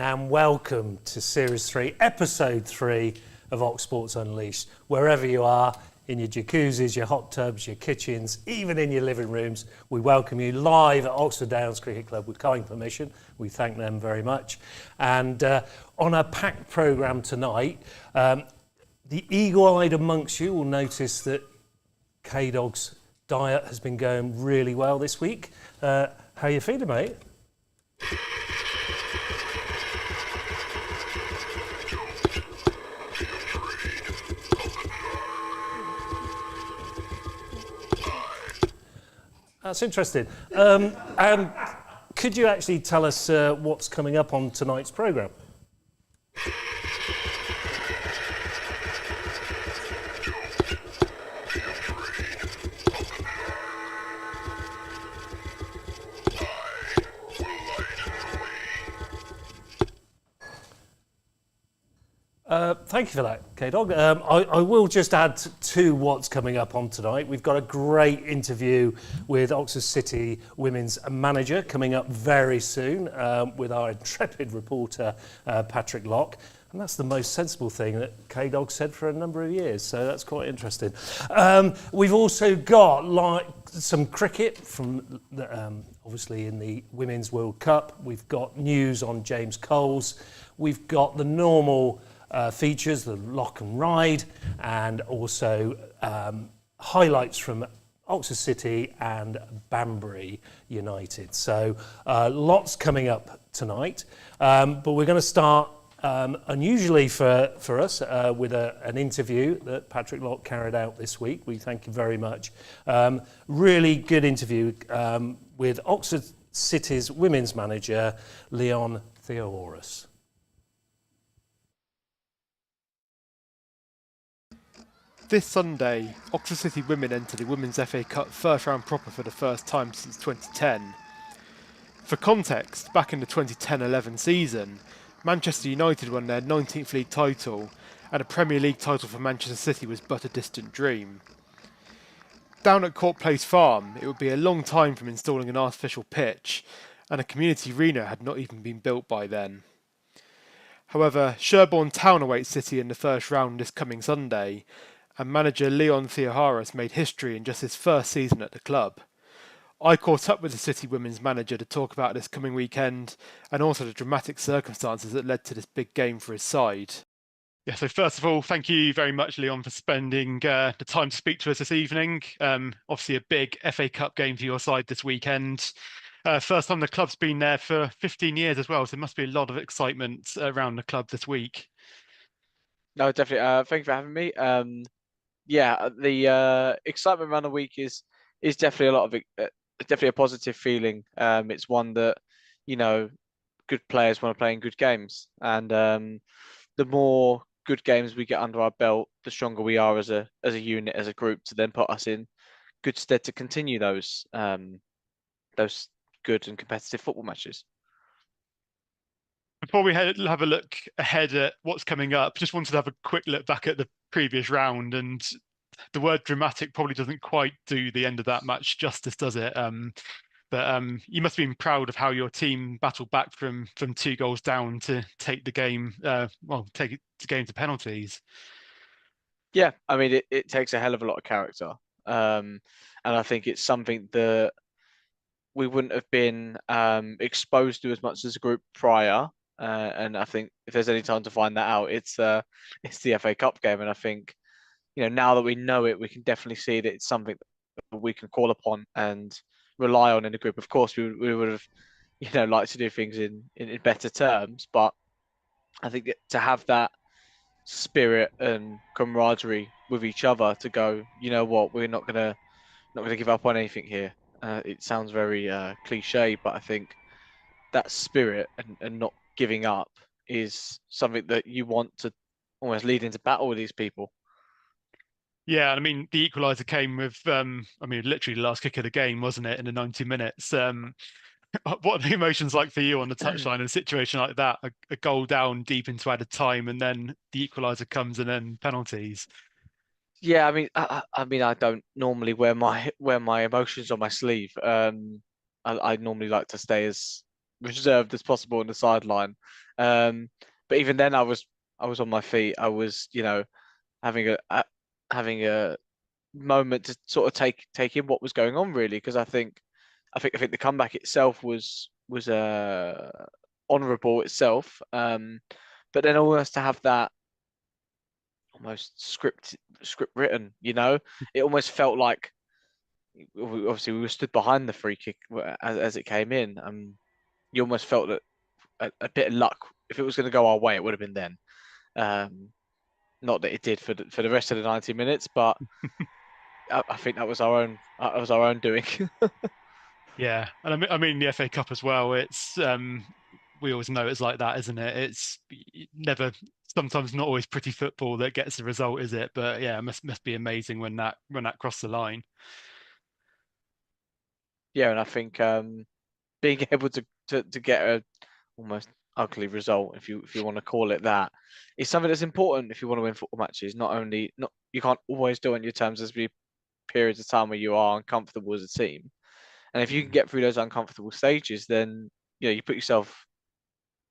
and welcome to Series 3, Episode 3 of Ox Sports Unleashed. Wherever you are, in your jacuzzis, your hot tubs, your kitchens, even in your living rooms, we welcome you live at Oxford Downs Cricket Club with kind permission. We thank them very much. And on a packed programme tonight, the eagle-eyed amongst you will notice that KDog's diet has been going really well this week. How are you feeling, mate? That's interesting. And could you actually tell us what's coming up on tonight's programme? Thank you for that, KDog. I will just add to what's coming up on tonight. We've got a great interview with Oxford City women's manager coming up very soon with our intrepid reporter, Patrick Locke. And that's the most sensible thing that KDog said for a number of years, so that's quite interesting. We've also got some cricket from, obviously, in the Women's World Cup. We've got news on James Coles. We've got the normal features, the Lyon Ryde, and also highlights from Oxford City and Banbury United. So lots coming up tonight, but we're going to start unusually for us with an interview that Patrick Locke carried out this week. We thank you very much. Really good interview with Oxford City's women's manager, Lyon Theoharous. This Sunday, Oxford City women enter the Women's FA Cup first round proper for the first time since 2010. For context, back in the 2010-11 season, Manchester United won their 19th league title, and a Premier League title for Manchester City was but a distant dream. Down at Court Place Farm, it would be a long time from installing an artificial pitch, and a community arena had not even been built by then. However, Sherborne Town awaits City in the first round this coming Sunday, and manager Lyon Theoharous made history in just his first season at the club. I caught up with the City women's manager to talk about this coming weekend and also the dramatic circumstances that led to this big game for his side. Yeah, so first of all, thank you very much, Lyon, for spending the time to speak to us this evening. Obviously a big FA Cup game for your side this weekend. First time the club's been there for 15 years as well, so there must be a lot of excitement around the club this week. No, definitely. Thank you for having me. Yeah, the excitement around the week is definitely a lot of definitely a positive feeling. It's one that, you know, good players want to play in good games, and the more good games we get under our belt, the stronger we are as a unit, as a group, to then put us in good stead to continue those good and competitive football matches. Before we have a look ahead at what's coming up, just wanted to have a quick look back at the previous round, and the word dramatic probably doesn't quite do the end of that match justice, does it? But you must have been proud of how your team battled back from 2 goals down to take the game, take the game to penalties. Yeah, I mean, it takes a hell of a lot of character, and I think it's something that we wouldn't have been exposed to as much as a group prior. And I think if there's any time to find that out, it's the FA Cup game. And I think, you know, now that we know it, we can definitely see that it's something that we can call upon and rely on in the group. Of course, we would have, you know, liked to do things in better terms, but I think that to have that spirit and camaraderie with each other to go, you know what, we're not gonna give up on anything here. It sounds very cliche, but I think that spirit and not giving up is something that you want to almost lead into battle with these people. Yeah, I mean, the equaliser came with, literally the last kick of the game, wasn't it, in the 90 minutes? What are the emotions like for you on the touchline in a situation like that? A goal down deep into added time, and then the equaliser comes, and then penalties. Yeah, I mean, I don't normally wear my emotions on my sleeve. I normally like to stay as reserved as possible on the sideline. But even then, I was on my feet. I was, having having a moment to sort of take in what was going on really, because I think the comeback itself was honourable itself. But then almost to have that almost script written, it almost felt like obviously we were stood behind the free kick as it came in. You almost felt that a bit of luck, if it was going to go our way, it would have been then. Not that it did for the rest of the 90 minutes, but I think that was our own doing. Yeah, and I mean the FA Cup as well. It's we always know it's like that, isn't it? It's never, sometimes not always pretty football that gets the result, is it? But yeah, it must be amazing when that crossed the line. Yeah, and I think being able to get a almost ugly result, if you want to call it that, is something that's important if you want to win football matches. Not you can't always do it on your terms. There's be periods of time where you are uncomfortable as a team, and if you can Mm. get through those uncomfortable stages, then you put yourself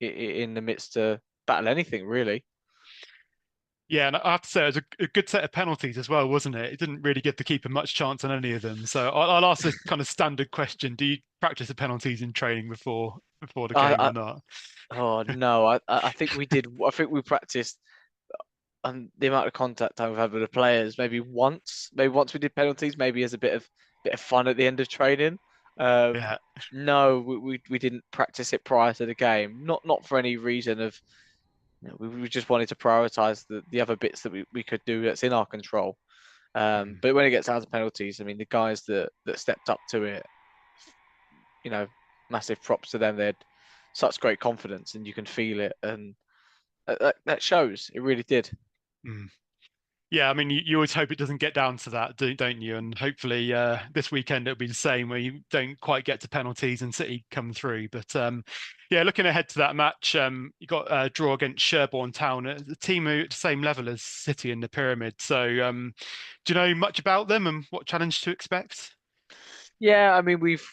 in the midst to battle anything really. Yeah, and I have to say it was a good set of penalties as well, wasn't it? It didn't really give the keeper much chance on any of them. So I'll ask this kind of standard question: do you practice the penalties in training before the I, game I or not? oh no, I think we did. I think we practiced the amount of contact time we've had with the players. Maybe once we did penalties, maybe as a bit of fun at the end of training. Um, Yeah. no, we didn't practice it prior to the game. Not for any reason of we just wanted to prioritize the other bits that we could do that's in our control. Mm. But when it gets down to penalties, I mean, the guys that stepped up to it, you know, massive props to them. They had such great confidence, and you can feel it, and that shows. It really did. Mm. Yeah, I mean, you always hope it doesn't get down to that, don't you? And hopefully, this weekend it'll be the same, where you don't quite get to penalties and City come through. But yeah, looking ahead to that match, you got a draw against Sherborne Town, a team who at the same level as City in the pyramid. So, do you know much about them and what challenge to expect? Yeah, I mean, we've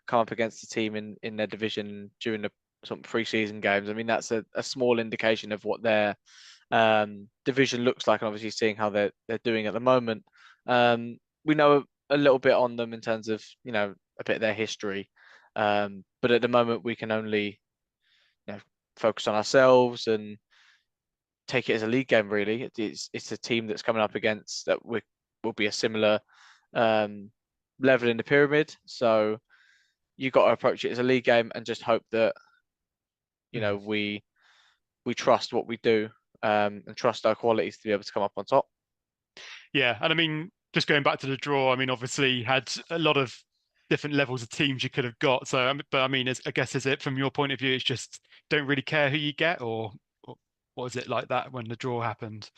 come up against a team in their division during the sort of pre-season games. I mean, that's a small indication of what their division looks like, and obviously seeing how they're doing at the moment. We know a little bit on them in terms of a bit of their history, but at the moment we can only focus on ourselves and take it as a league game. Really, it's a team that's coming up against that will be a similar um, level in the pyramid. So you got to approach it as a league game and just hope that Mm. we trust what we do, and trust our qualities to be able to come up on top. Yeah, and I mean, just going back to the draw, I mean, obviously you had a lot of different levels of teams you could have got. So, but I mean, I guess is it from your point of view, it's just don't really care who you get, or what was it like that when the draw happened?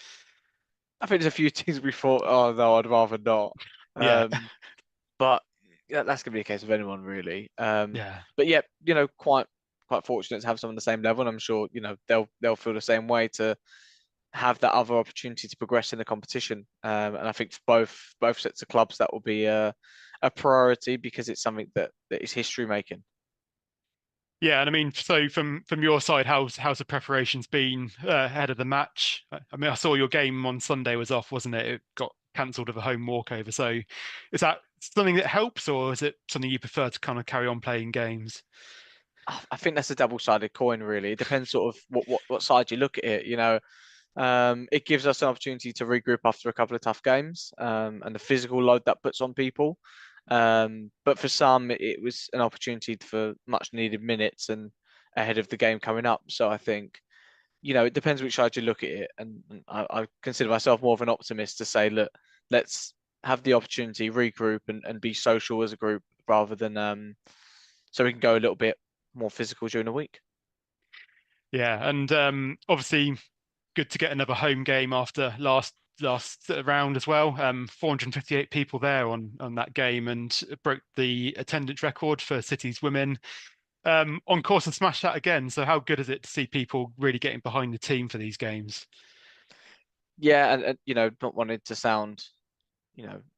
I think there's a few teams we thought, oh no, I'd rather not. Yeah, Um, but yeah, that's gonna be a case of anyone really. yeah. But yeah, quite fortunate to have some on the same level, and I'm sure they'll feel the same way to have that other opportunity to progress in the competition. And I think for both sets of clubs that will be a priority because it's something that is history making. Yeah, and I mean, so from your side, how's the preparations been ahead of the match? I mean, I saw your game on Sunday was off, wasn't it? It got cancelled with a home walkover. So, is that something that helps, or is it something you prefer to kind of carry on playing games? I think that's a double-sided coin, really. It depends sort of what side you look at it. It gives us an opportunity to regroup after a couple of tough games, and the physical load that puts on people. But for some, it was an opportunity for much needed minutes and ahead of the game coming up. So I think, it depends which side you look at it. And I consider myself more of an optimist to say, look, let's have the opportunity, regroup and be social as a group rather than so we can go a little bit more physical during the week. Yeah, and obviously good to get another home game after last round as well. 458 people there on that game, and it broke the attendance record for City's women. On course and smash that again. So how good is it to see people really getting behind the team for these games? Yeah, and not wanting to sound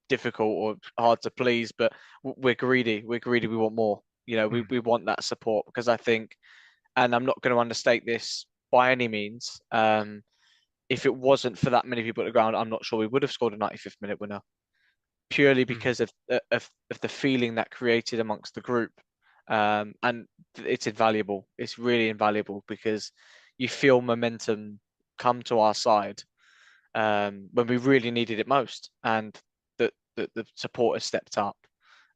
difficult or hard to please, but we're greedy. We're greedy. We want more. We want that support because I think and I'm not going to understate this by any means. If it wasn't for that many people at the ground, I'm not sure we would have scored a 95th minute winner, purely because of the feeling that created amongst the group. And it's invaluable. It's really invaluable because you feel momentum come to our side when we really needed it most, and the support has stepped up,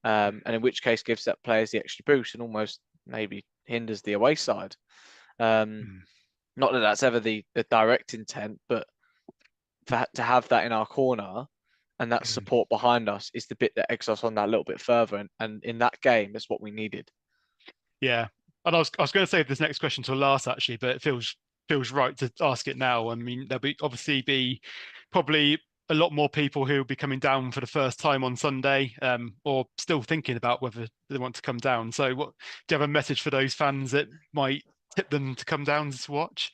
and in which case gives that players the extra boost and almost maybe hinders the away side. Not that that's ever the direct intent, but to have that in our corner and that support behind us is the bit that eggs us on that little bit further. And in that game, that's what we needed. Yeah, and I was going to save this next question till last actually, but it feels right to ask it now. I mean, there'll obviously be probably a lot more people who will be coming down for the first time on Sunday, or still thinking about whether they want to come down. So, do you have a message for those fans that might tip them to come down to watch?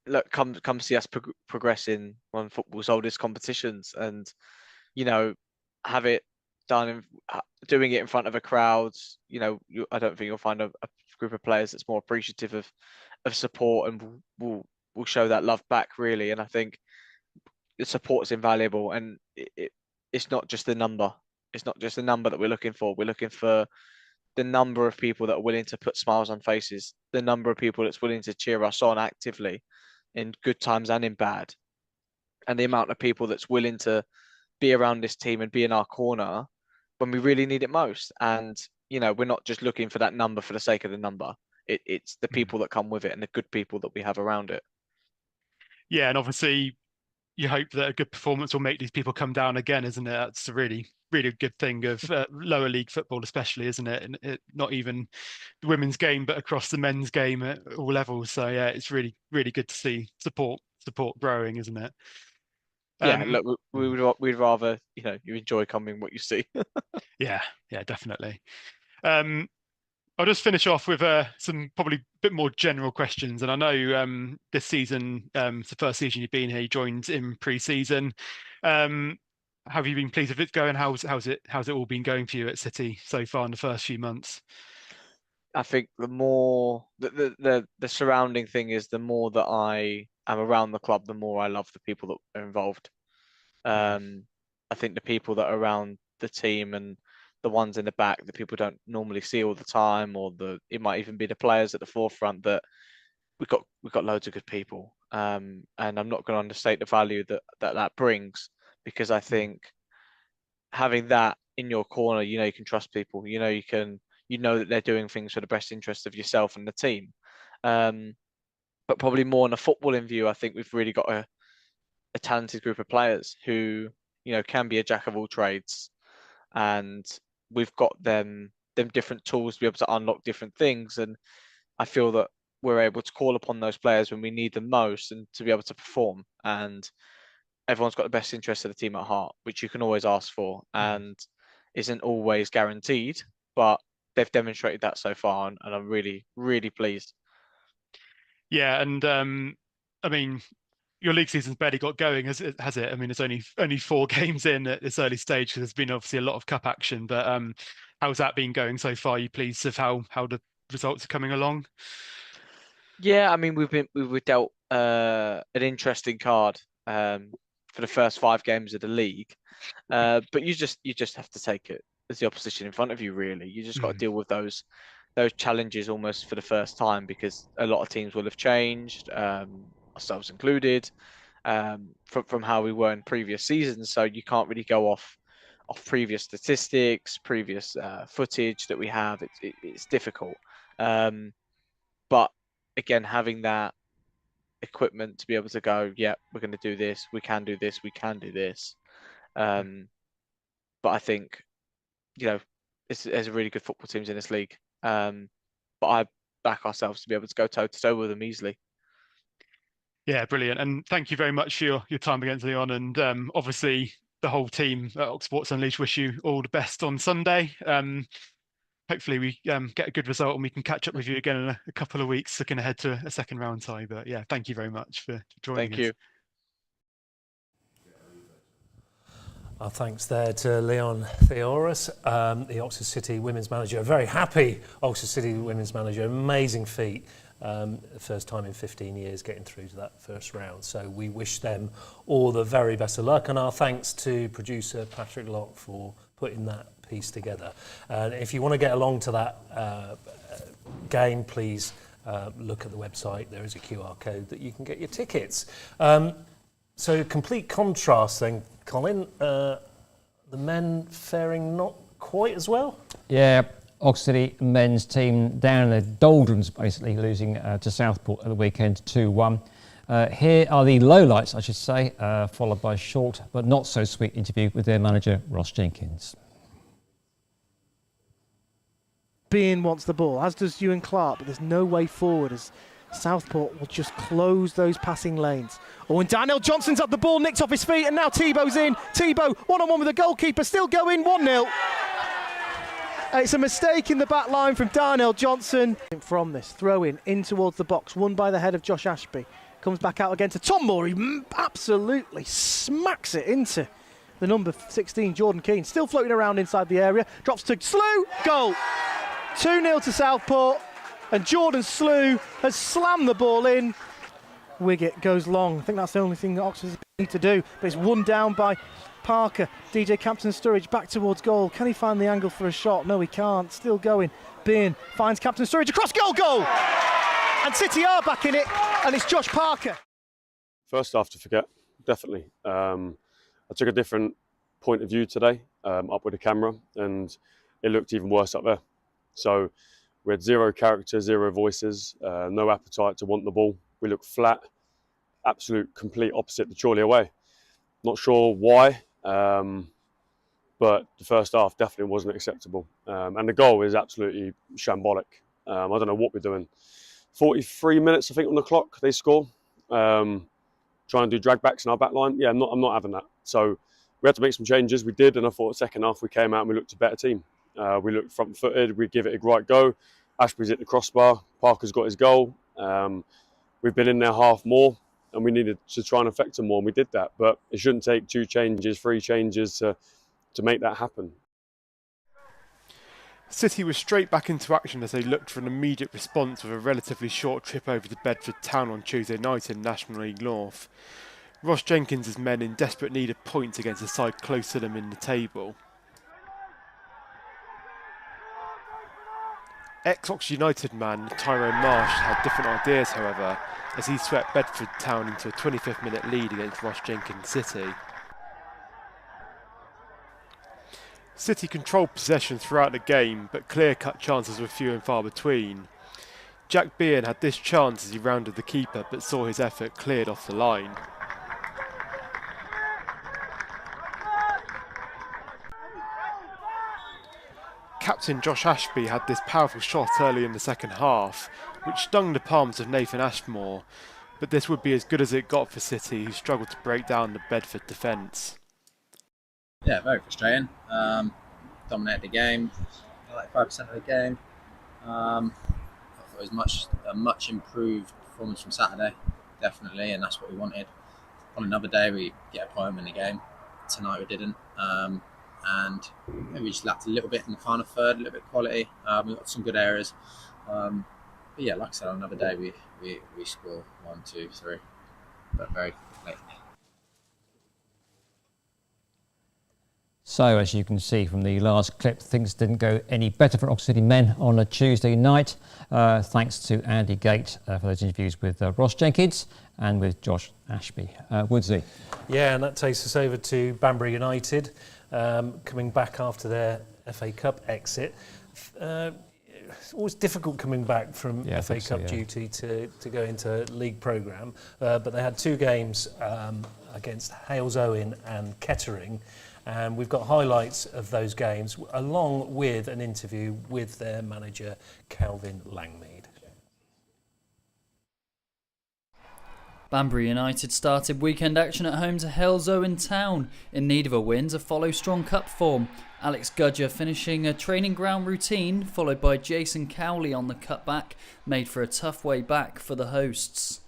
Look, come see us progress in one of football's oldest competitions, and have it done doing it in front of a crowd. I don't think you'll find a group of players that's more appreciative of support and will show that love back, really. And I think the support is invaluable, and it's not just the number. It's not just the number that we're looking for. We're looking for the number of people that are willing to put smiles on faces, the number of people that's willing to cheer us on actively in good times and in bad, and the amount of people that's willing to be around this team and be in our corner when we really need it most. And we're not just looking for that number for the sake of the number. It's the people that come with it and the good people that we have around it. Yeah, and obviously you hope that a good performance will make these people come down again, isn't it? That's a really, really good thing of lower league football, especially, isn't it? And not even the women's game, but across the men's game at all levels. So yeah, it's really, really good to see support growing, isn't it? Yeah, look, we'd rather you enjoy coming what you see. Yeah, definitely. I'll just finish off with some probably a bit more general questions. And I know this season, it's the first season you've been here. You joined in pre-season. Have you been pleased with it going? How's it all been going for you at City so far in the first few months? I think the more the surrounding thing is, the more that I am around the club, the more I love the people that are involved. I think the people that are around the team and the ones in the back that people don't normally see all the time, or it might even be the players at the forefront, that we've got loads of good people. And I'm not going to understate the value that brings, because I think having that in your corner, you can trust people. You know that they're doing things for the best interest of yourself and the team. But probably more on a footballing view, I think we've really got a talented group of players who can be a jack of all trades, and we've got them different tools to be able to unlock different things. And I feel that we're able to call upon those players when we need them most and to be able to perform. And everyone's got the best interest of the team at heart, which you can always ask for and isn't always guaranteed, but they've demonstrated that so far, and I'm really, really pleased. Yeah, and I mean, your league season's barely got going, has it? I mean, it's only 4 games in at this early stage, because there's been obviously a lot of cup action. But how's that been going so far? Are you pleased with how the results are coming along? Yeah, I mean, we were dealt an interesting card for the first 5 games of the league, but you just have to take it as the opposition in front of you. Really, you just got to deal with those challenges almost for the first time, because a lot of teams will have changed, ourselves included, from how we were in previous seasons. So you can't really go off previous statistics, previous footage that we have. It's difficult, but again, having that equipment to be able to go, yeah, we're going to do this, we can do this, we can do this. But I think there's a really good football teams in this league. But I back ourselves to be able to go toe to toe with them easily. Yeah, brilliant. And thank you very much for your time against Lyon. And obviously, the whole team at Oxsports Unleashed wish you all the best on Sunday. Hopefully, we get a good result and we can catch up with you again in a couple of weeks, looking ahead to a second round tie. But yeah, thank you very much for joining us. Thank you. Our thanks there to Lyon Theoharous, the Oxford City women's manager. A very happy Oxford City women's manager. Amazing feat First time in 15 years getting through to that first round. So we wish them all the very best of luck, and our thanks to producer Patrick Locke for putting that piece together. And if you want to get along to that game, please look at the website. There is a QR code that you can get your tickets. So complete contrast then, Colin. The men faring not quite as well? Yeah, Oxford City men's team down in the doldrums, basically losing to Southport at the weekend 2-1. Here are the lowlights, I should say, followed by a short but not so sweet interview with their manager, Ross Jenkins. Bean wants the ball, as does Ewan Clark, but there's no way forward as Southport will just close those passing lanes. Oh, and Darryl Johnson's up the ball, nicked off his feet, and now Tebow's in. Tebow, one-on-one with the goalkeeper, still going, 1-0. It's a mistake in the back line from Darryl Johnson. From this, throw in towards the box, won by the head of Josh Ashby. Comes back out again to Tom Moore, he absolutely smacks it into the number 16, Jordan Keane. Still floating around inside the area, drops to Slew, goal. 2-0 to Southport, and Jordan Slew has slammed the ball in. Wiggett goes long. I think that's the only thing that Oxford need to do, but it's won down by Parker. DJ Captain Sturridge back towards goal. Can he find the angle for a shot? No, he can't. Still going. Bean finds Captain Sturridge across goal! And City are back in it, and it's Josh Parker. First half to forget, definitely. I took a different point of view today, up with the camera, and it looked even worse up there. So we had zero character, zero voices, no appetite to want the ball. We looked flat, absolute complete opposite the Chorley away. Not sure why, but the first half definitely wasn't acceptable. And the goal is absolutely shambolic. I don't know what we're doing. 43 minutes, I think, on the clock, they score. Trying to do drag backs in our back line. Yeah, I'm not having that. So we had to make some changes. We did, and I thought second half we came out and we looked a better team. We looked front-footed. We give it a right go. Ashby's hit the crossbar. Parker's got his goal. We've been in there half more, and we needed to try and affect them more, and we did that. But it shouldn't take 2 changes, 3 changes to make that happen. City was straight back into action as they looked for an immediate response with a relatively short trip over to Bedford town on Tuesday night in National League North. Ross Jenkins' men in desperate need of points against a side close to them in the table. Ex-Oxford United man Tyrone Marsh had different ideas, however, as he swept Bedford town into a 25th minute lead against Ross Jenkins City. City controlled possession throughout the game, but clear-cut chances were few and far between. Jack Bean had this chance as he rounded the keeper, but saw his effort cleared off the line. Captain Josh Ashby had this powerful shot early in the second half, which stung the palms of Nathan Ashmore, but this would be as good as it got for City, who struggled to break down the Bedford defence. Yeah, very frustrating. Dominated the game, like 5% of the game. I thought it was a much improved performance from Saturday, definitely, and that's what we wanted. On another day, we get a point in the game. Tonight we didn't. And maybe we just lacked a little bit in the final third, a little bit of quality. We got some good areas. But yeah, like I said, on another day we score 1, 2, 3, but very late. So, as you can see from the last clip, things didn't go any better for Oxford City men on a Tuesday night. Thanks to Andy Gate for those interviews with Ross Jenkins and with Josh Ashby. Woodsy. Yeah, and that takes us over to Banbury United, coming back after their FA Cup exit. It's always difficult coming back from FA Cup duty to go into league programme, but they had 2 games against Halesowen and Kettering, and we've got highlights of those games along with an interview with their manager Kelvin Langmead. Banbury United started weekend action at home to Halesowen Town, in need of a win to follow strong cup form. Alex Gudger finishing a training ground routine, followed by Jason Cowley on the cutback, made for a tough way back for the hosts.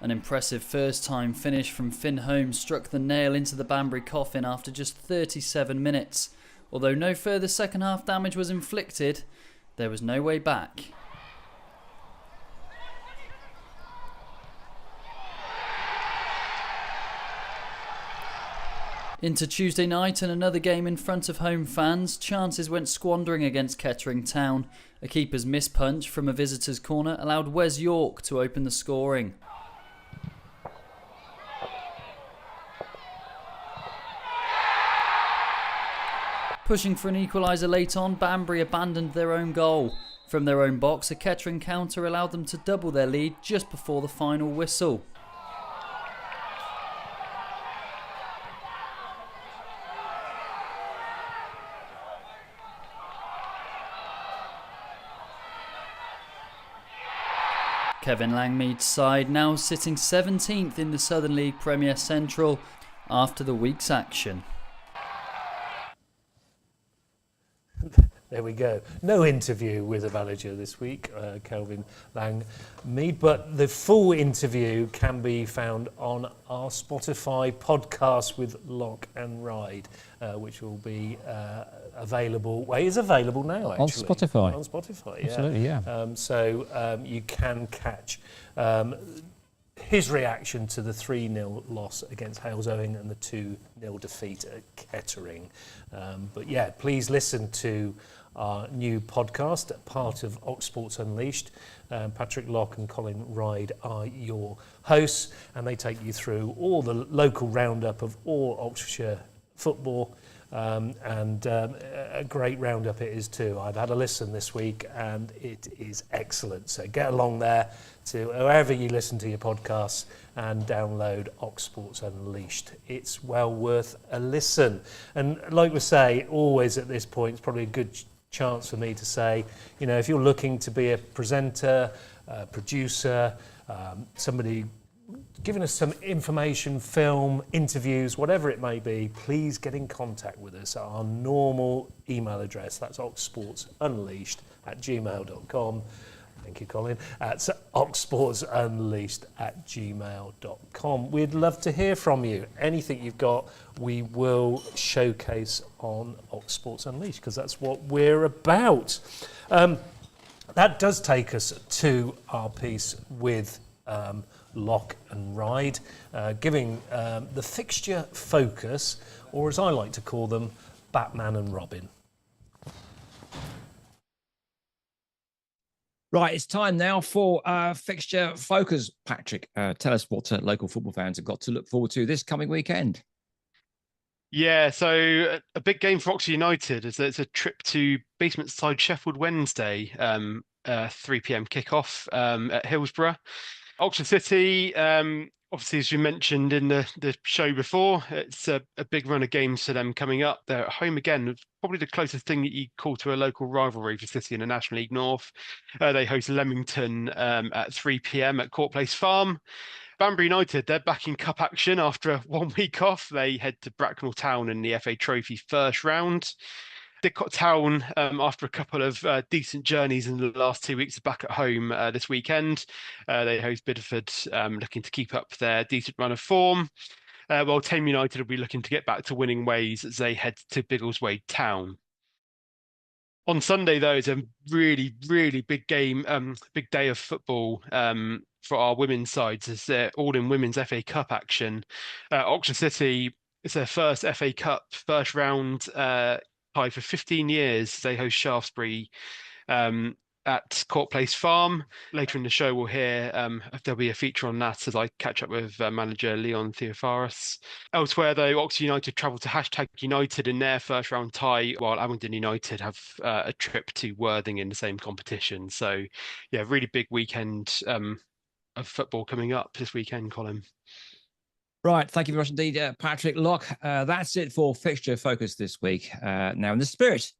An impressive first-time finish from Finn Holmes struck the nail into the Banbury coffin after just 37 minutes. Although no further second-half damage was inflicted, there was no way back. Into Tuesday night and another game in front of home fans, chances went squandering against Kettering Town. A keeper's mispunch from a visitor's corner allowed Wes York to open the scoring. Pushing for an equaliser late on, Banbury abandoned their own goal. From their own box, a Kettering counter allowed them to double their lead just before the final whistle. Kevin Langmead's side now sitting 17th in the Southern League Premier Central after the week's action. There we go. No interview with a manager this week, Kelvin Langmead, but the full interview can be found on our Spotify podcast with Lyon Ryde, which will be available. Well, it is available now, actually. On Spotify. On Spotify, yeah. Absolutely, yeah. So you can catch his reaction to the 3-0 loss against Halesowen and the 2-0 defeat at Kettering. But yeah, please listen to our new podcast, part of Oxsports Unleashed. Patrick Locke and Colin Ryde are your hosts, and they take you through all the local roundup of all Oxfordshire football. And a great roundup it is too. I've had a listen this week and it is excellent. So get along there to wherever you listen to your podcasts and download Oxsports Unleashed. It's well worth a listen. And like we say, always at this point, it's probably a good chance for me to say, you know, if you're looking to be a presenter, a producer, somebody giving us some information, film, interviews, whatever it may be, please get in contact with us at our normal email address. That's oxsportsunleashed@gmail.com. Thank you, Colin. That's oxsportsunleashed@gmail.com. We'd love to hear from you. Anything you've got, we will showcase on Oxsports Unleashed, because that's what we're about. That does take us to our piece with Locke and Ryde, giving the fixture focus, or as I like to call them, Batman and Robin. Right, it's time now for fixture focus. Patrick, tell us what local football fans have got to look forward to this coming weekend. Yeah, so a big game for Oxford United is that it's a trip to basement side Sheffield Wednesday, 3 p.m. kickoff at Hillsborough. Oxford City, obviously, as you mentioned in the show before, it's a big run of games for them coming up. They're at home again. It's probably the closest thing that you call to a local rivalry for City in the National League North. They host Leamington at 3 p.m. at Court Place Farm. Banbury United, they're back in cup action after 1 week off. They head to Bracknell Town in the FA Trophy first round. Didcot Town, after a couple of decent journeys in the last 2 weeks, are back at home this weekend. They host Bedford, looking to keep up their decent run of form. While Tame United will be looking to get back to winning ways as they head to Biggleswade Town. On Sunday, though, is a really, really big game, big day of football for our women's sides, as they're all in women's FA Cup action. Oxford City, it's their first FA Cup first round tie for 15 years. They host Shaftesbury at Court Place Farm. Later in the show, we'll hear there'll be a feature on that as I catch up with manager Lyon Theoharous. Elsewhere, though, Oxford United travel to #United in their first round tie, while Abingdon United have a trip to Worthing in the same competition. So, yeah, really big weekend of football coming up this weekend, Colin. Right, thank you very much indeed, Patrick Locke. That's it for Fixture Focus this week. Now, in the spirit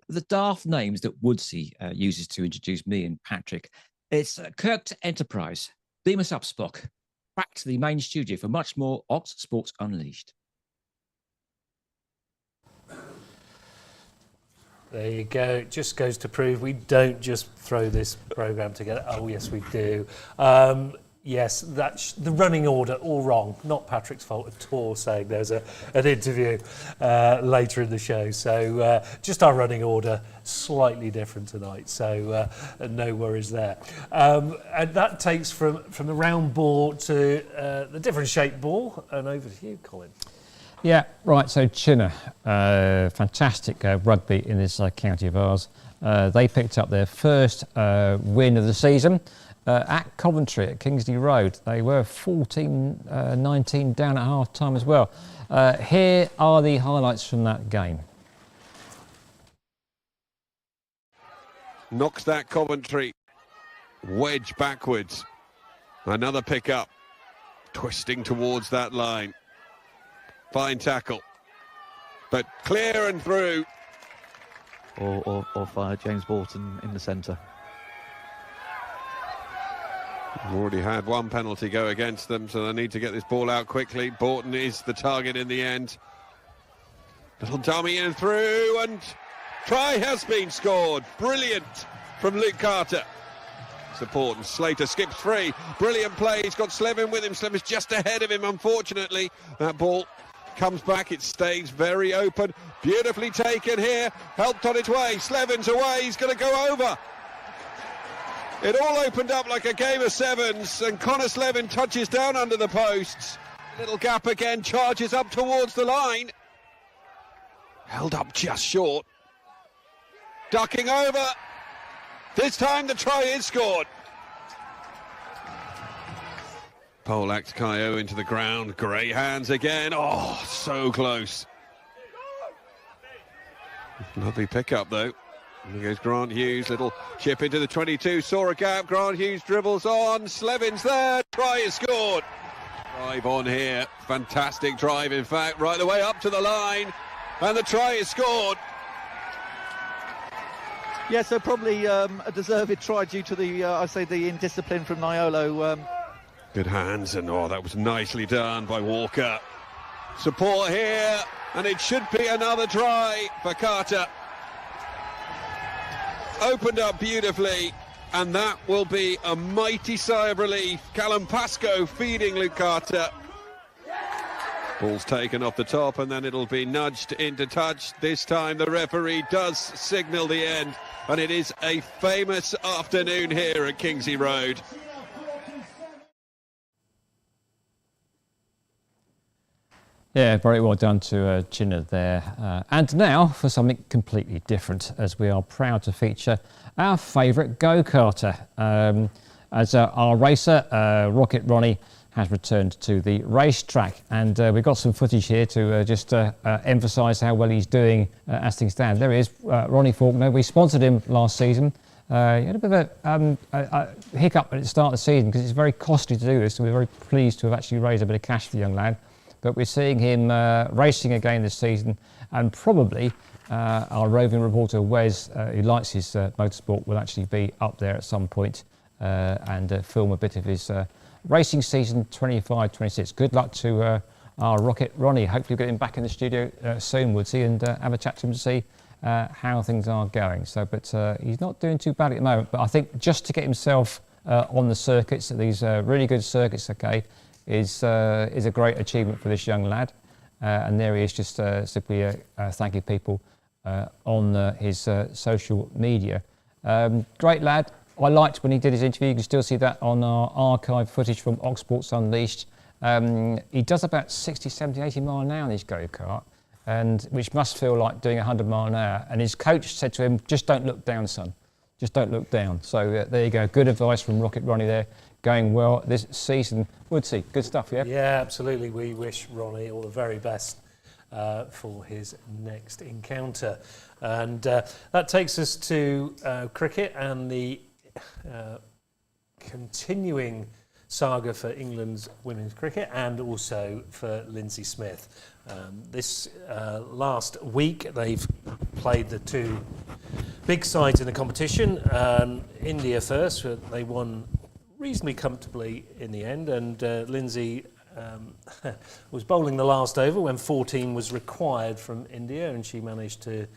of the daft names that Woodsy uses to introduce me and Patrick, it's Kirk Enterprise. Beam us up, Spock. Back to the main studio for much more Ox Sports Unleashed. There you go. It just goes to prove we don't just throw this programme together. Oh, yes, we do. Yes, that's the running order all wrong. Not Patrick's fault at all, saying there's an interview later in the show. So just our running order, slightly different tonight. So no worries there. And that takes from the round ball to the different shaped ball. And over to you, Colin. Yeah, right. So Chinnor, fantastic rugby in this county of ours. They picked up their first win of the season. At Coventry at Kingsley Road. They were 14-19 down at half time as well. Here are the highlights from that game. Knocks that Coventry wedge backwards. Another pick up, twisting towards that line. Fine tackle, but clear and through. Or fire James Bolton in the centre. We've already had one penalty go against them, so they need to get this ball out quickly. Bolton is the target in the end. Little dummy and through, and try has been scored. Brilliant from Luke Carter. Support, and Slater skips free. Brilliant play. He's got Slevin with him. Slevin's just ahead of him, unfortunately. That ball comes back. It stays very open. Beautifully taken here. Helped on its way. Slevin's away. He's going to go over. It all opened up like a game of sevens, and Connor Slevin touches down under the posts. Little gap again, charges up towards the line. Held up just short. Ducking over. This time the try is scored. Polak's Kaio into the ground. Great hands again. Oh, so close. Lovely pickup though. Here goes Grant Hughes, little chip into the 22, saw a gap, Grant Hughes dribbles on, Slevin's there, try is scored. Drive on here, fantastic drive in fact, right the way up to the line, and the try is scored. Yeah, so probably a deserved try due to the, I say, the indiscipline from Niolo. Good hands, and oh, that was nicely done by Walker. Support here, and it should be another try for Carter. Opened up beautifully, and that will be a mighty sigh of relief. Callum Pascoe feeding Luke Carter. Ball's taken off the top, and then it'll be nudged into touch. This time the referee does signal the end, and it is a famous afternoon here at Kingsley Road. Yeah, very well done to Chinnor there. And now for something completely different, as we are proud to feature our favourite go-karter. As our racer, Rocket Ronnie, has returned to the racetrack. And we've got some footage here to just emphasise how well he's doing as things stand. There he is, Ronnie Faulkner. We sponsored him last season. He had a bit of a hiccup at the start of the season because it's very costly to do this, so we're very pleased to have actually raised a bit of cash for the young lad. But we're seeing him racing again this season, and probably our roving reporter Wes, who likes his motorsport, will actually be up there at some point and film a bit of his racing season 25-26. Good luck to our Rocket Ronnie. Hopefully we'll get him back in the studio soon, Woodsy, and have a chat to him to see how things are going. So, but he's not doing too bad at the moment. But I think just to get himself on the circuits, these really good circuits, okay, is a great achievement for this young lad. And there he is, just simply thanking people on his social media. Great lad. I liked when he did his interview. You can still see that on our archive footage from Oxsports Unleashed. He does about 60, 70, 80 mile an hour in his go-kart, and which must feel like doing 100 mile an hour. And his coach said to him, just don't look down, son. Just don't look down. So there you go. Good advice from Rocket Ronnie there. Going well this season. Woodsy, good stuff, yeah? Yeah, absolutely. We wish Ronnie all the very best for his next encounter. And that takes us to cricket and the continuing saga for England's women's cricket and also for Linsey Smith. This last week they've played the two big sides in the competition. India first, they won reasonably comfortably in the end, and Linsey was bowling the last over when 14 was required from India, and she managed to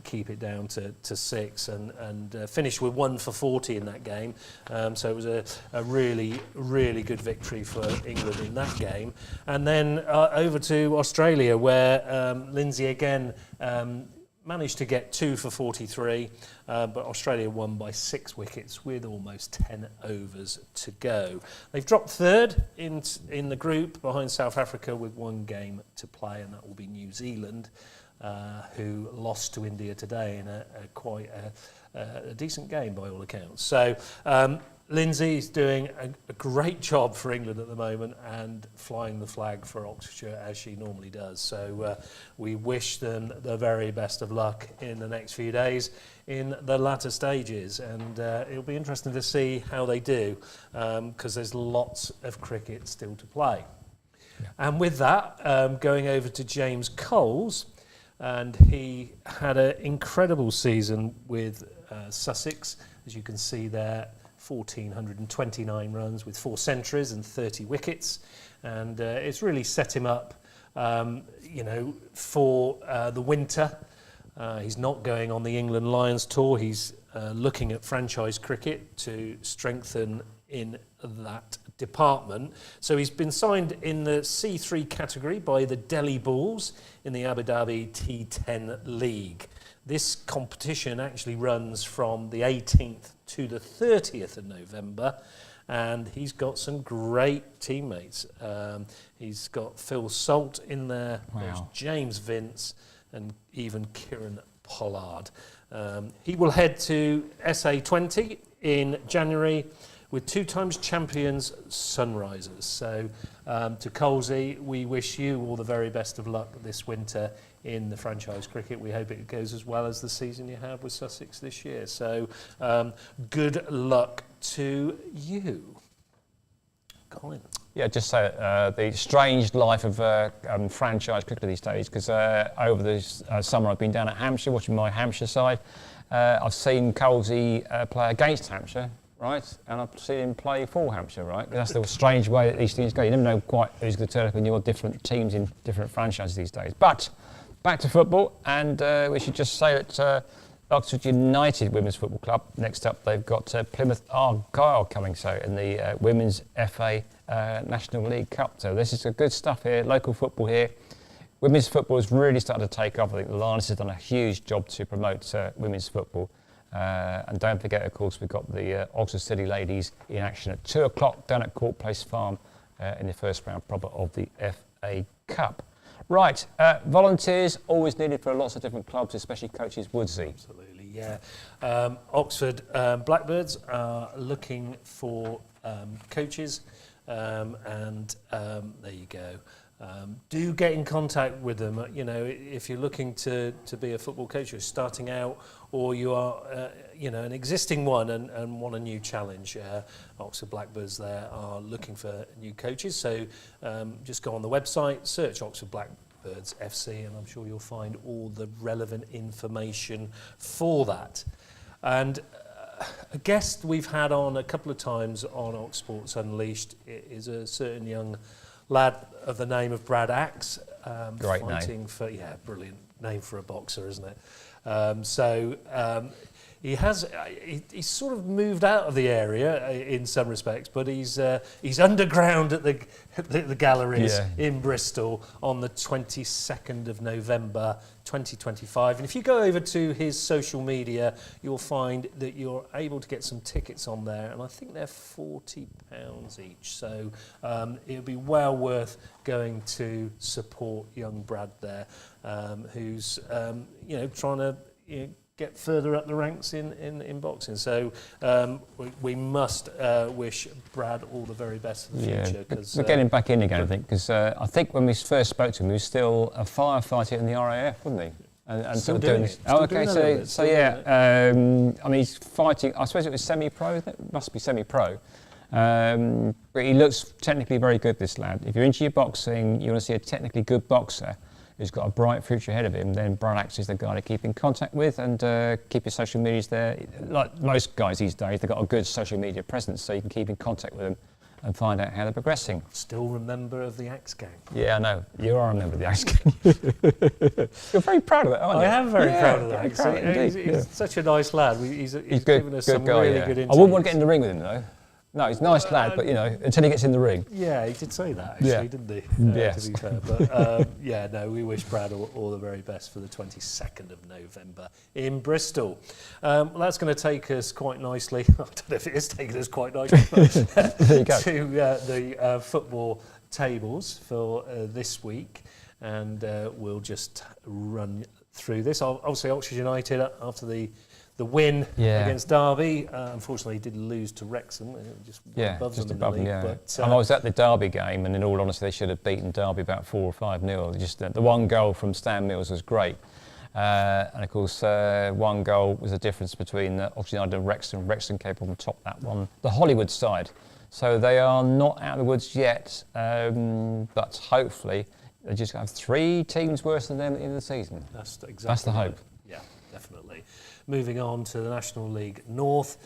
keep it down to 6 and finish with 1 for 40 in that game. So it was a really, really good victory for England in that game. And then over to Australia, where Linsey again managed to get 2 for 43, but Australia won by 6 wickets with almost 10 overs to go. They've dropped third in the group behind South Africa with 1 game to play, and that will be New Zealand, who lost to India today in quite a decent game by all accounts. So Linsey is doing a great job for England at the moment and flying the flag for Oxfordshire as she normally does. So we wish them the very best of luck in the next few days in the latter stages, and it'll be interesting to see how they do, because there's lots of cricket still to play. Yeah. And with that, going over to James Coles, and he had an incredible season with Sussex, as you can see there. 1,429 runs with 4 centuries and 30 wickets, and it's really set him up, for the winter. He's not going on the England Lions tour. He's looking at franchise cricket to strengthen in that department. So he's been signed in the C3 category by the Delhi Bulls in the Abu Dhabi T10 League. This competition actually runs from the 18th to the 30th of November, and he's got some great teammates. He's got Phil Salt in there, there's James Vince, and even Kieren Pollard. He will head to SA20 in January with 2 times champions Sunrisers. So to Colesy, we wish you all the very best of luck this winter in the franchise cricket. We hope it goes as well as the season you had with Sussex this year. So good luck to you. Colin. Yeah, just say the strange life of franchise cricket these days, because over this summer I've been down at Hampshire watching my Hampshire side. I've seen Colesy play against Hampshire, right? And I've seen him play for Hampshire, right? That's the strange way that these things go. You never know quite who's going to turn up in your different teams in different franchises these days. But back to football, and we should just say that Oxford United Women's Football Club, next up they've got Plymouth Argyle coming, so in the Women's FA National League Cup. So this is good stuff here, local football here. Women's football is really starting to take off. I think the Lions have done a huge job to promote women's football. And don't forget, of course, we've got the Oxford City ladies in action at 2 o'clock down at Court Place Farm in the first round proper of the FA Cup. Right, volunteers always needed for lots of different clubs, especially coaches. Woodsy. Absolutely, yeah. Oxford Blackbirds are looking for coaches, and there you go. Do get in contact with them. You know, if you're looking to be a football coach, you're starting out, or you are, an existing one and want a new challenge. Oxford Blackbirds there are looking for new coaches. So just go on the website, search Oxford Blackbirds FC, and I'm sure you'll find all the relevant information for that. And a guest we've had on a couple of times on Ox Sports Unleashed is a certain young lad of the name of Brad Axe. Great fighting name. for, brilliant name for a boxer, isn't it? He's sort of moved out of the area in some respects, but he's underground at the galleries in Bristol on the 22nd of November 2025. And if you go over to his social media, you'll find that you're able to get some tickets on there, and I think they're £40 each. So it'll be well worth going to support young Brad there, who's trying to get further up the ranks in boxing. So we must wish Brad all the very best for the future. We're getting back in again, I think, because I think when we first spoke to him, he was still a firefighter in the RAF, wasn't he? And still doing it. He's fighting, I suppose it was semi-pro, isn't it? It must be semi-pro. But he looks technically very good, this lad. If you're into your boxing, you want to see a technically good boxer who's got a bright future ahead of him, then Brad Axe is the guy to keep in contact with, and keep your social medias there. Like most guys these days, they've got a good social media presence, so you can keep in contact with them and find out how they're progressing. Still remember of the Axe Gang. Yeah, I know. You are a member of the Axe Gang. You're very proud of that, aren't you? I am very proud of that. He's He's such a nice lad. He's good, given us some guy, really yeah. good interviews. I wouldn't want to get in the ring with him, though. No, he's a nice lad, but, you know, until he gets in the ring. Yeah, he did say that, actually, Yeah. didn't he? Yes. To be fair. But, yeah, no, we wish Brad all the very best for the 22nd of November in Bristol. Well, that's going to take us quite nicely. I don't know if it is taking us quite nicely, but There you go. to the football tables for this week. And we'll just run through this. Obviously, Oxford United, after the win against Derby, unfortunately did lose to Wrexham, just above them in the league. Yeah. But, and I was at the Derby game, and in all honesty, they should have beaten Derby about 4 or 5-0. Just the one goal from Stan Mills was great, and of course, one goal was the difference between Oxford United and Wrexham. Wrexham came on top that one, the Hollywood side. So they are not out of the woods yet, but hopefully they just have 3 teams worse than them in the season. That's exactly That's the hope. Yeah, definitely. Moving on to the National League North,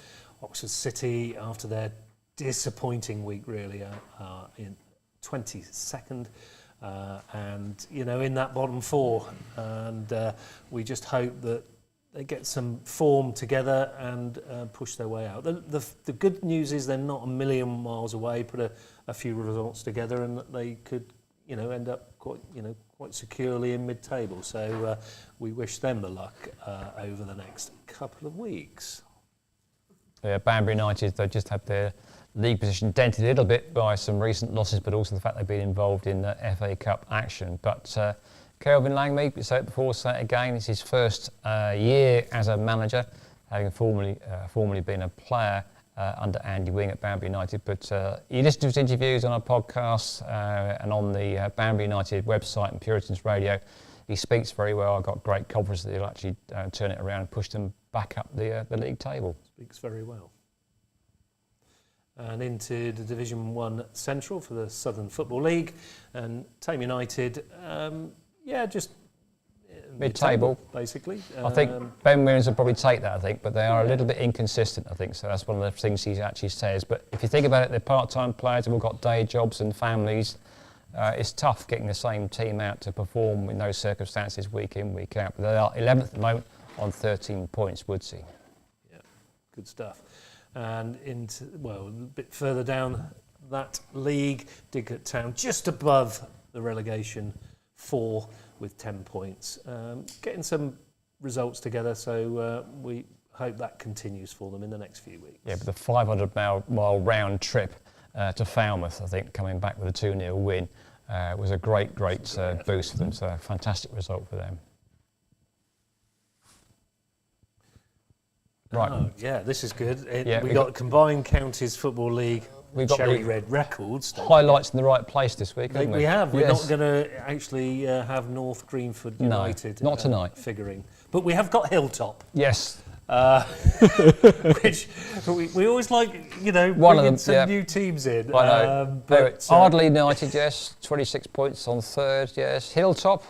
Oxford City, after their disappointing week, really, are in 22nd, and you know, in that bottom 4, and we just hope that they get some form together and push their way out. The good news is they're not a million miles away. Put a few results together, and they could, you know, end up quite securely in mid-table. So we wish them the luck over the next couple of weeks. Yeah, Banbury United, they just had their league position dented a little bit by some recent losses, but also the fact they've been involved in the FA Cup action. But Kelvin Langby, we said it before, say it again, it's his first year as a manager, having formerly been a player under Andy Wing at Banbury United. But you listen to his interviews on our podcasts and on the Banbury United website and Puritans Radio. He speaks very well. I've got great confidence that he'll actually turn it around and push them back up the league table. Speaks very well. And into the Division 1 Central for the Southern Football League. And Tame United, just mid-table, basically. I think Ben Williams will probably take that, I think, but they are a little bit inconsistent, I think, so that's one of the things he actually says. But if you think about it, they're part-time players who've all got day jobs and families. It's tough getting the same team out to perform in those circumstances week in, week out. But they are 11th at the moment on 13 points, Woodsy. Yeah, good stuff. And a bit further down that league, Didcot Town just above the relegation 4 with 10 points. Getting some results together, so we hope that continues for them in the next few weeks. Yeah, but the 500-mile round trip to Falmouth, I think, coming back with a 2-0 win was a great boost for them, so a fantastic result for them. Right. Oh, yeah, this is good. We got Combined Counties Football League. We've got Cherry Red Records. Highlights in the right place this week, haven't we? We have. We're Yes. not going to actually have North Greenford United not tonight. Figuring. But we have got Hilltop. Yes. Which we always like, One of bringing them, some new teams in. I know. Argyle United, yes, 26 points on 3rd, yes. Hilltop,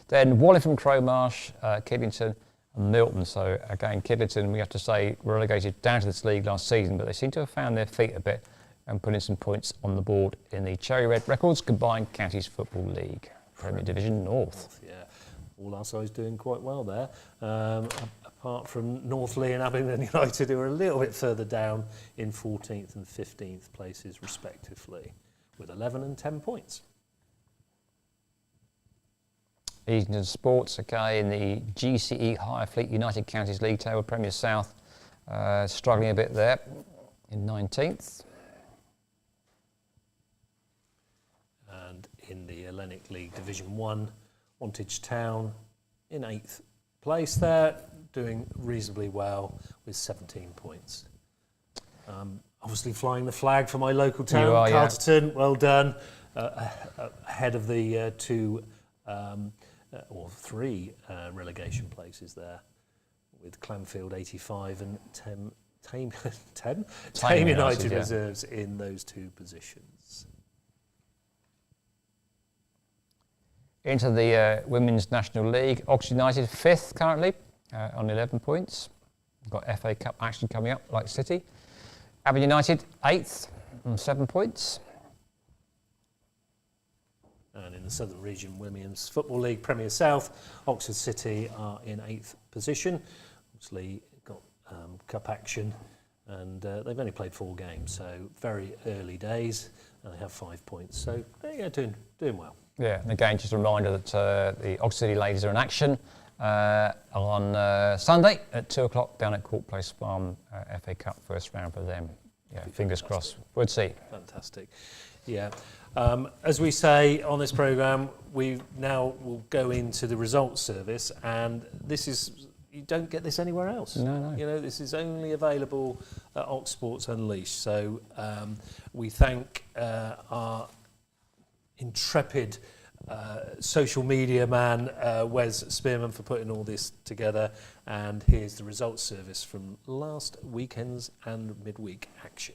then Wally from Crowmarsh, Kidlington and Milton. So again, Kidlington, we have to say, were relegated down to this league last season, but they seem to have found their feet a bit and putting some points on the board in the Cherry Red Records Combined Counties Football League, Premier Division North. Yeah, all our sides doing quite well there. Apart from Northley and Abingdon United, who are a little bit further down in 14th and 15th places respectively, with 11 and 10 points. Easington Sports, okay, in the GCE Higher Fleet United Counties League table, Premier South, struggling a bit there in 19th. And in the Hellenic League Division 1, Wantage Town in 8th place there, doing reasonably well with 17 points. Obviously flying the flag for my local town, Carterton, well done. Ahead of the 2 or 3 relegation places there, with Clanfield 85 and Tame United reserves in those 2 positions. Into the Women's National League, Oxford United 5th currently on 11 points. We've got FA Cup action coming up, like City. Aberdeen United 8th on 7 points. And in the Southern Region Women's Football League Premier South, Oxford City are in 8th position. Obviously got cup action, and they've only played 4 games, so very early days, and they have 5 points. So yeah, doing well. Yeah, and again, just a reminder that the Oxford City ladies are in action on Sunday at 2 o'clock down at Court Place Farm, FA Cup first round for them. Yeah, fingers crossed. Woodsy. Fantastic. Yeah. As we say on this programme, we now will go into the results service, and this is, you don't get this anywhere else. No. You know, this is only available at Ox Sports Unleashed. So we thank our intrepid social media man, Wes Spearman, for putting all this together. And here's the results service from last weekend's and midweek action.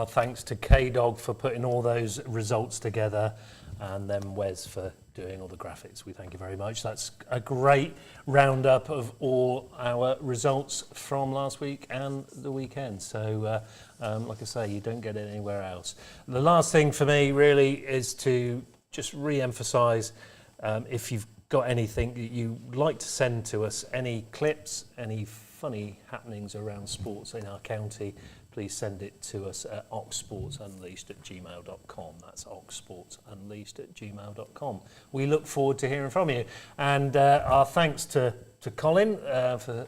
Thanks to KDog for putting all those results together, and then Wes for doing all the graphics. We thank you very much. That's a great roundup of all our results from last week and the weekend. So, like I say, you don't get it anywhere else. The last thing for me really is to just re-emphasise, if you've got anything that you'd like to send to us, any clips, any funny happenings around sports in our county, please send it to us at oxsportsunleashed@gmail.com. That's oxsportsunleashed@gmail.com. We look forward to hearing from you. And our thanks to Colin for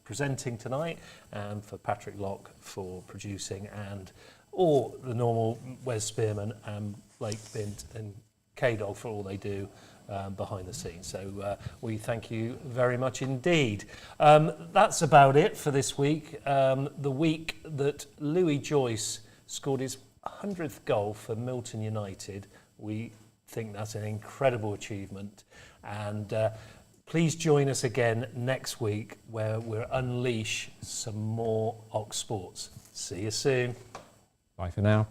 presenting tonight, and for Patrick Locke for producing, and all the normal Wes Spearman and Blake Bint and KDog for all they do behind the scenes. So we thank you very much indeed. That's about it for this week. The week that Louis Joyce scored his 100th goal for Milton United. We think that's an incredible achievement. And please join us again next week where we'll unleash some more Ox Sports. See you soon. Bye for now.